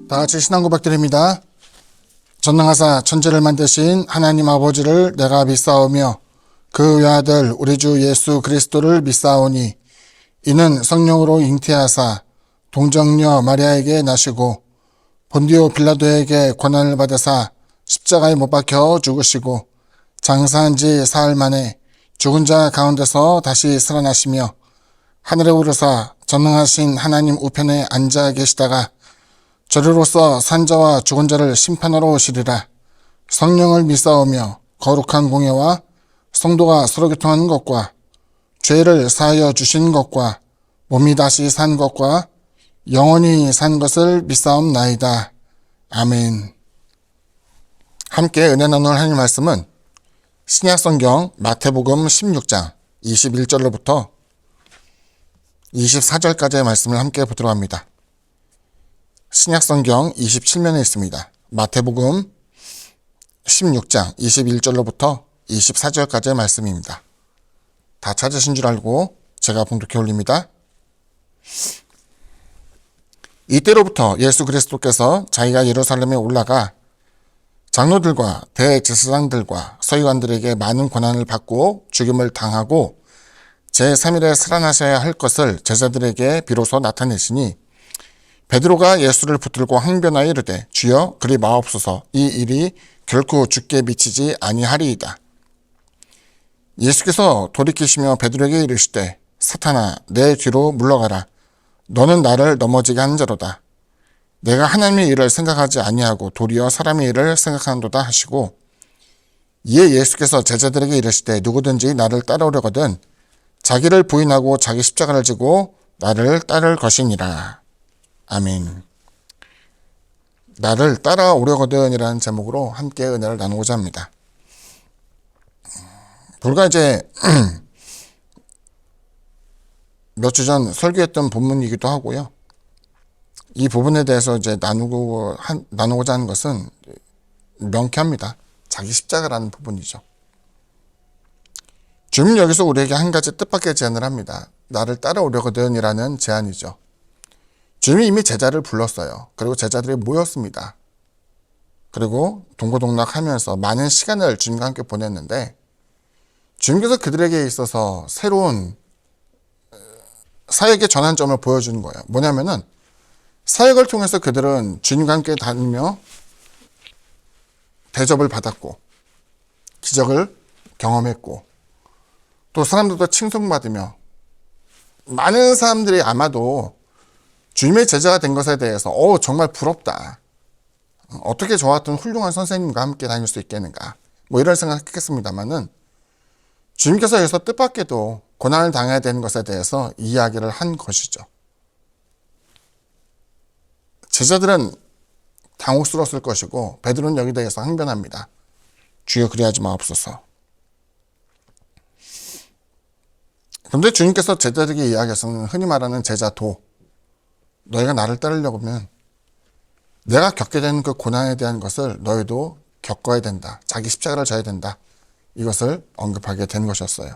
다같이 신앙 고백드립니다. 전능하사 천지를 만드신 하나님 아버지를 내가 믿사오며 그 외아들 우리 주 예수 그리스도를 믿사오니 이는 성령으로 잉태하사 동정녀 마리아에게 나시고 본디오 빌라도에게 고난을 받으사 십자가에 못 박혀 죽으시고 장사한 지 사흘 만에 죽은 자 가운데서 다시 살아나시며 하늘에 오르사 전능하신 하나님 우편에 앉아 계시다가 저리로서 산자와 죽은 자를 심판하러 오시리라. 성령을 믿사오며 거룩한 공예와 성도가 서로 교통하는 것과 죄를 사하여 주신 것과 몸이 다시 산 것과 영원히 산 것을 믿사옵나이다. 아멘. 함께 은혜 나눌 하나님 말씀은 신약성경 마태복음 16장 21절로부터 24절까지의 말씀을 함께 보도록 합니다. 신약성경 27면에 있습니다. 마태복음 16장 21절로부터 24절까지의 말씀입니다. 다 찾으신 줄 알고 제가 봉독해 올립니다. 이때로부터 예수 그리스도께서 자기가 예루살렘에 올라가 장로들과 대제사장들과 서기관들에게 많은 고난을 받고 죽임을 당하고 제3일에 살아나셔야 할 것을 제자들에게 비로소 나타내시니 베드로가 예수를 붙들고 항변하여 이르되 주여 그리 마옵소서 이 일이 결코 주께 미치지 아니하리이다. 예수께서 돌이키시며 베드로에게 이르시되 사탄아 내 뒤로 물러가라. 너는 나를 넘어지게 하는 자로다. 내가 하나님의 일을 생각하지 아니하고 도리어 사람의 일을 생각하는도다 하시고 이에 예수께서 제자들에게 이르시되 누구든지 나를 따라오려거든 자기를 부인하고 자기 십자가를 지고 나를 따를 것이니라. 아멘. 나를 따라오려거든 이라는 제목으로 함께 은혜를 나누고자 합니다. 불과 이제 몇 주 전 설교했던 본문이기도 하고요. 이 부분에 대해서 이제 나누고자 하는 것은 명쾌합니다. 자기 십자가라는 부분이죠. 주님은 여기서 우리에게 한 가지 뜻밖의 제안을 합니다. 나를 따라오려거든 이라는 제안이죠. 주님이 이미 제자를 불렀어요. 그리고 제자들이 모였습니다. 그리고 동고동락하면서 많은 시간을 주님과 함께 보냈는데 주님께서 그들에게 있어서 새로운 사역의 전환점을 보여주는 거예요. 뭐냐면은 사역을 통해서 그들은 주님과 함께 다니며 대접을 받았고 기적을 경험했고 또 사람들도 칭송받으며 많은 사람들이 아마도 주님의 제자가 된 것에 대해서 정말 부럽다. 어떻게 저 같은 훌륭한 선생님과 함께 다닐 수 있겠는가. 이런 생각했겠습니다만은 주님께서 여기서 뜻밖에도 고난을 당해야 되는 것에 대해서 이야기를 한 것이죠. 제자들은 당혹스러웠을 것이고 베드로는 여기에 대해서 항변합니다. 주여 그리하지 마옵소서. 그런데 주님께서 제자들에게 이야기하시는 흔히 말하는 제자도 너희가 나를 따르려고 하면 내가 겪게 되는 그 고난에 대한 것을 너희도 겪어야 된다. 자기 십자가를 져야 된다. 이것을 언급하게 된 것이었어요.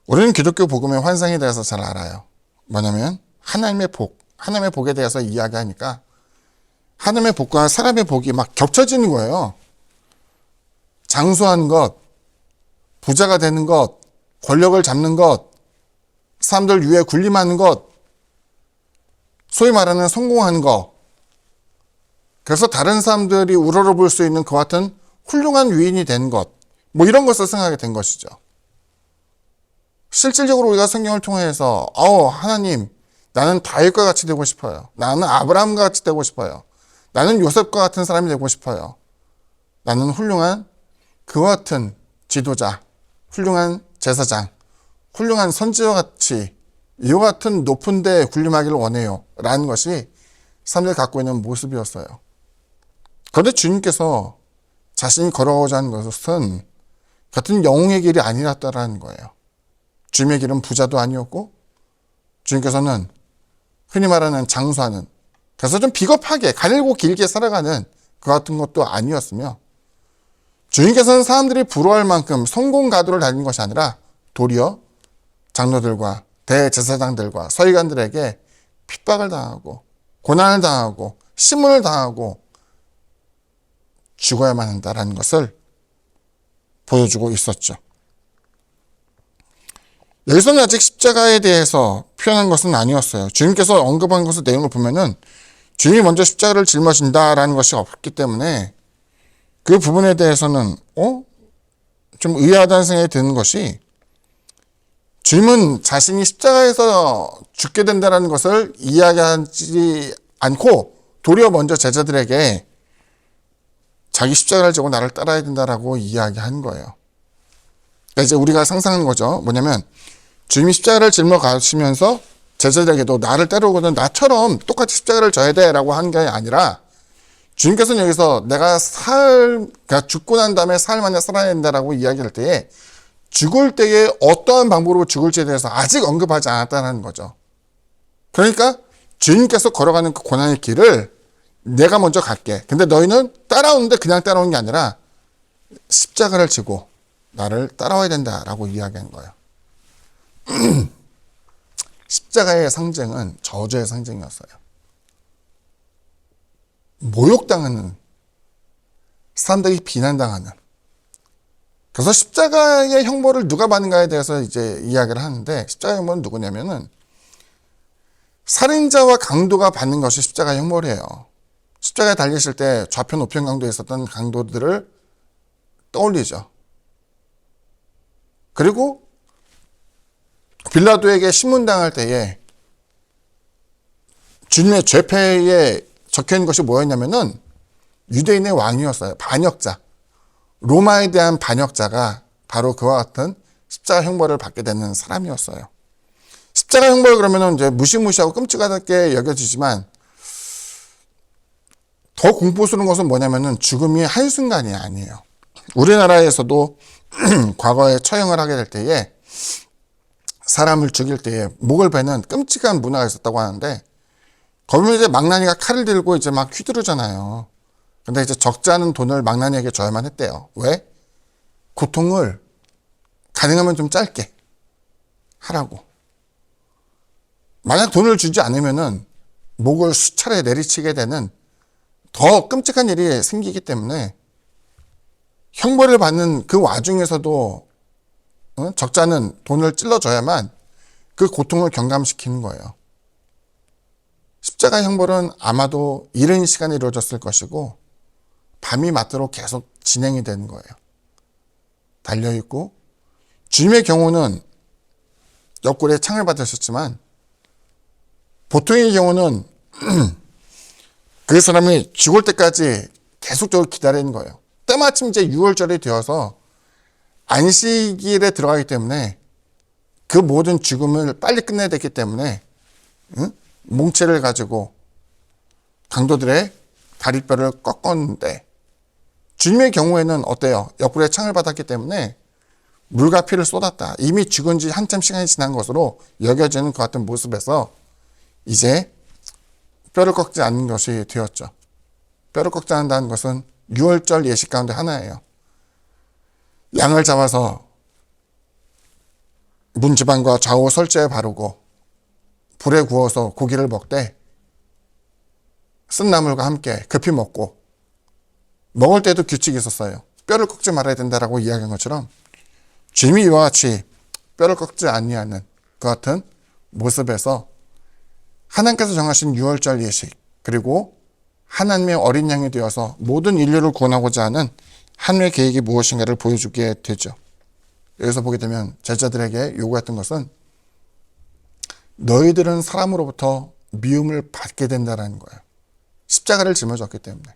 우리는 기독교 복음의 환상에 대해서 잘 알아요. 뭐냐면 하나님의 복에 대해서 이야기하니까 하나님의 복과 사람의 복이 막 겹쳐지는 거예요. 장수하는 것, 부자가 되는 것, 권력을 잡는 것, 사람들 위에 군림하는 것, 소위 말하는 성공하는 것. 그래서 다른 사람들이 우러러볼 수 있는 그와 같은 훌륭한 위인이 된 것. 이런 것을 생각하게 된 것이죠. 실질적으로 우리가 성경을 통해서 하나님 나는 다윗과 같이 되고 싶어요. 나는 아브라함과 같이 되고 싶어요. 나는 요셉과 같은 사람이 되고 싶어요. 나는 훌륭한 그와 같은 지도자, 훌륭한 제사장, 훌륭한 선지와 같이 이와 같은 높은 데에 군림하기를 원해요. 라는 것이 사람들이 갖고 있는 모습이었어요. 그런데 주님께서 자신이 걸어가고자 하는 것은 같은 영웅의 길이 아니었다라는 거예요. 주님의 길은 부자도 아니었고 주님께서는 흔히 말하는 장수하는 그래서 좀 비겁하게 가늘고 길게 살아가는 그 같은 것도 아니었으며 주님께서는 사람들이 부러워할 만큼 성공 가도를 달린 것이 아니라 도리어 장로들과 대제사장들과 서기관들에게 핍박을 당하고 고난을 당하고 심문을 당하고 죽어야만 한다라는 것을 보여주고 있었죠. 여기서는 아직 십자가에 대해서 표현한 것은 아니었어요. 주님께서 언급한 것의 내용을 보면은 주님이 먼저 십자가를 짊어진다라는 것이 없기 때문에 그 부분에 대해서는 좀 의아하다는 생각이 드는 것이, 주님은 자신이 십자가에서 죽게 된다는 것을 이야기하지 않고 도리어 먼저 제자들에게 자기 십자가를 지고 나를 따라야 된다라고 이야기한 거예요. 그러니까 이제 우리가 상상하는 거죠. 뭐냐면 주님이 십자가를 짊어 가시면서 제자들에게도 나를 따르거든 나처럼 똑같이 십자가를 져야 돼라고 한 게 아니라, 주님께서는 여기서 내가 그러니까 죽고 난 다음에 삶 안에 살아야 된다라고 이야기할 때에 죽을 때에 어떠한 방법으로 죽을지에 대해서 아직 언급하지 않았다는 거죠. 그러니까 주님께서 걸어가는 그 고난의 길을 내가 먼저 갈게. 근데 너희는 따라오는데 그냥 따라오는 게 아니라 십자가를 지고 나를 따라와야 된다라고 이야기한 거예요. 십자가의 상징은 저주의 상징이었어요. 모욕당하는, 사람들이 비난당하는. 그래서 십자가의 형벌을 누가 받는가에 대해서 이제 이야기를 하는데, 십자가의 형벌은 누구냐면은 살인자와 강도가 받는 것이 십자가의 형벌이에요. 십자가에 달리실 때 좌편 우편 강도에 있었던 강도들을 떠올리죠. 그리고 빌라도에게 신문당할 때에 주님의 죄패에 적혀있는 것이 뭐였냐면은 유대인의 왕이었어요. 반역자. 로마에 대한 반역자가 바로 그와 같은 십자가 형벌을 받게 되는 사람이었어요. 십자가 형벌 그러면은 이제 무시무시하고 끔찍하게 여겨지지만, 더 공포스러운 것은 뭐냐면은 죽음이 한순간이 아니에요. 우리나라에서도 과거에 처형을 하게 될 때에 사람을 죽일 때에 목을 베는 끔찍한 문화가 있었다고 하는데, 거기는 이제 망나니가 칼을 들고 이제 막 휘두르잖아요. 근데 이제 적지 않은 돈을 망나니에게 줘야만 했대요. 왜? 고통을 가능하면 좀 짧게 하라고. 만약 돈을 주지 않으면은 목을 수차례 내리치게 되는 더 끔찍한 일이 생기기 때문에 형벌을 받는 그 와중에서도 적지 않은 돈을 찔러줘야만 그 고통을 경감시키는 거예요. 십자가 형벌은 아마도 이른 시간에 이루어졌을 것이고 밤이 맞도록 계속 진행이 되는 거예요. 달려있고, 주님의 경우는 옆구리에 창을 받으셨지만 보통의 경우는 그 사람이 죽을 때까지 계속적으로 기다리는 거예요. 때마침 이제 6월절이 되어서 안식일에 들어가기 때문에 그 모든 죽음을 빨리 끝내야 되기 때문에 몽체를 가지고 강도들의 다리뼈를 꺾었는데, 주님의 경우에는 어때요? 옆구리에 창을 받았기 때문에 물과 피를 쏟았다. 이미 죽은 지 한참 시간이 지난 것으로 여겨지는 그 같은 모습에서 이제 뼈를 꺾지 않는 것이 되었죠. 뼈를 꺾지 않는다는 것은 6월절 예식 가운데 하나예요. 양을 잡아서 문지방과 좌우 설주에 바르고 불에 구워서 고기를 먹되 쓴나물과 함께 급히 먹고, 먹을 때도 규칙이 있었어요. 뼈를 꺾지 말아야 된다라고 이야기한 것처럼 주님이 이와 같이 뼈를 꺾지 아니하는 그 같은 모습에서 하나님께서 정하신 6월절 예식, 그리고 하나님의 어린 양이 되어서 모든 인류를 구원하고자 하는 하나님의 계획이 무엇인가를 보여주게 되죠. 여기서 보게 되면 제자들에게 요구했던 것은 너희들은 사람으로부터 미움을 받게 된다는 거예요. 십자가를 짊어졌기 때문에.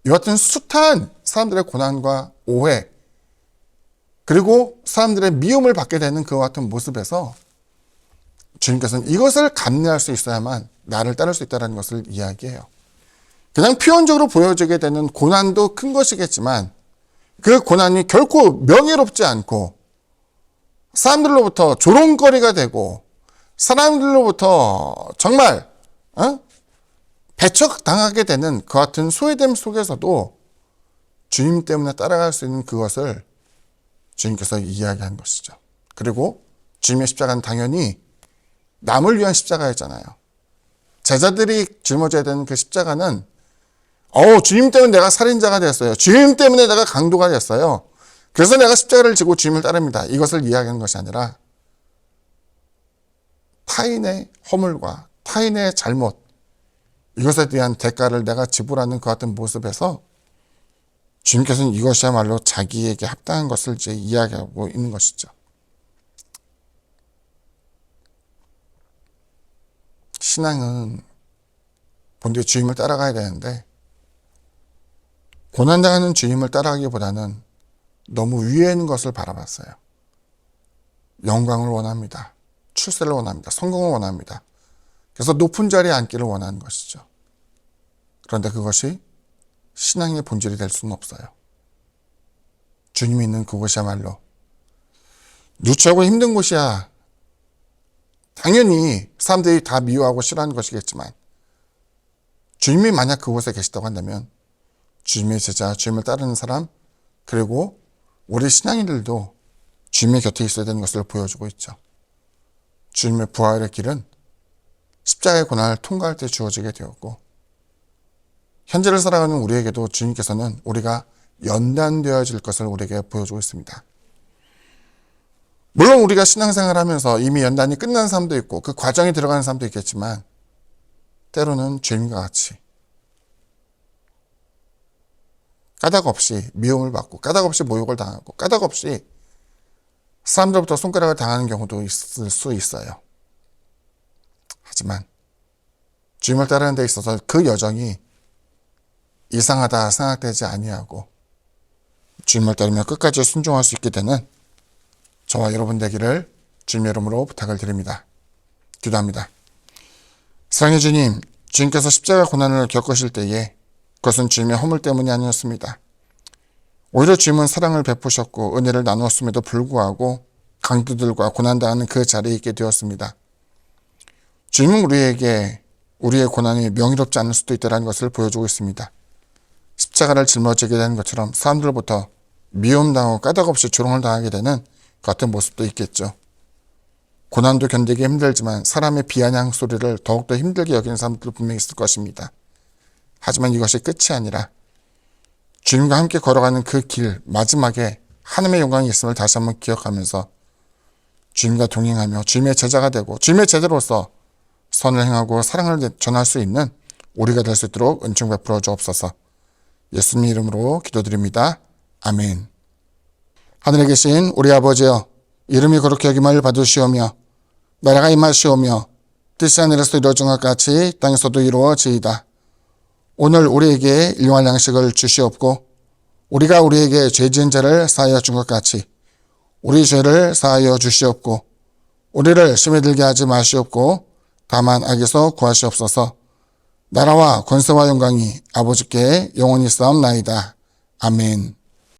이 같은 숱한 사람들의 고난과 오해, 그리고 사람들의 미움을 받게 되는 그와 같은 모습에서 주님께서는 이것을 감내할 수 있어야만 나를 따를 수 있다는 것을 이야기해요. 그냥 표현적으로 보여지게 되는 고난도 큰 것이겠지만 그 고난이 결코 명예롭지 않고 사람들로부터 조롱거리가 되고 사람들로부터 정말 배척당하게 되는 그 같은 소외됨 속에서도 주님 때문에 따라갈 수 있는 그것을 주님께서 이야기한 것이죠. 그리고 주님의 십자가는 당연히 남을 위한 십자가였잖아요. 제자들이 짊어져야 되는 그 십자가는 주님 때문에 내가 살인자가 됐어요. 주님 때문에 내가 강도가 됐어요. 그래서 내가 십자가를 지고 주님을 따릅니다. 이것을 이야기하는 것이 아니라 타인의 허물과 타인의 잘못, 이것에 대한 대가를 내가 지불하는 그 같은 모습에서 주님께서는 이것이야말로 자기에게 합당한 것을 이제 이야기하고 있는 것이죠. 신앙은 본래 주님을 따라가야 되는데 고난당하는 주님을 따라가기보다는 너무 위에 있는 것을 바라봤어요. 영광을 원합니다. 출세를 원합니다. 성공을 원합니다. 그래서 높은 자리에 앉기를 원하는 것이죠. 그런데 그것이 신앙의 본질이 될 수는 없어요. 주님이 있는 그곳이야말로 누추하고 힘든 곳이야. 당연히 사람들이 다 미워하고 싫어하는 것이겠지만 주님이 만약 그곳에 계시다고 한다면 주님의 제자, 주님을 따르는 사람, 그리고 우리 신앙인들도 주님의 곁에 있어야 되는 것을 보여주고 있죠. 주님의 부활의 길은 십자가의 고난을 통과할 때 주어지게 되었고, 현재를 살아가는 우리에게도 주님께서는 우리가 연단되어질 것을 우리에게 보여주고 있습니다. 물론 우리가 신앙생활을 하면서 이미 연단이 끝난 사람도 있고 그 과정에 들어가는 사람도 있겠지만 때로는 주님과 같이 까닭 없이 미움을 받고 까닭 없이 모욕을 당하고 까닭 없이 사람들부터 손가락을 당하는 경우도 있을 수 있어요. 하지만 주님을 따르는 데 있어서 그 여정이 이상하다 생각되지 아니하고 주님을 따르며 끝까지 순종할 수 있게 되는 저와 여러분 되기를 주님의 이름으로 부탁을 드립니다. 기도합니다. 사랑의 주님, 주님께서 십자가 고난을 겪으실 때에 그것은 주님의 허물 때문이 아니었습니다. 오히려 주님은 사랑을 베푸셨고 은혜를 나누었음에도 불구하고 강도들과 고난당하는 그 자리에 있게 되었습니다. 주님은 우리에게 우리의 고난이 명예롭지 않을 수도 있다는 것을 보여주고 있습니다. 십자가를 짊어지게 되는 것처럼 사람들로부터 미움당하고 까닭없이 조롱을 당하게 되는 같은 모습도 있겠죠. 고난도 견디기 힘들지만 사람의 비아냥 소리를 더욱더 힘들게 여기는 사람들도 분명히 있을 것입니다. 하지만 이것이 끝이 아니라 주님과 함께 걸어가는 그 길 마지막에 하나님의 영광이 있음을 다시 한번 기억하면서 주님과 동행하며 주님의 제자가 되고 주님의 제자로서 선을 행하고 사랑을 전할 수 있는 우리가 될 수 있도록 은총 베풀어 주옵소서. 예수님 이름으로 기도드립니다. 아멘. 하늘에 계신 우리 아버지여, 이름이 거룩히 여김을 받으시오며 나라가 임하시오며 뜻이 하늘에서 이루어진 것 같이 땅에서도 이루어지이다. 오늘 우리에게 일용할 양식을 주시옵고 우리가 우리에게 죄 지은 자를 사하여 준 것 같이 우리 죄를 사하여 주시옵고 우리를 시험에 들게 하지 마시옵고 다만 악에서 구하시옵소서. 나라와 권세와 영광이 아버지께 영원히 싸움나이다. 아멘.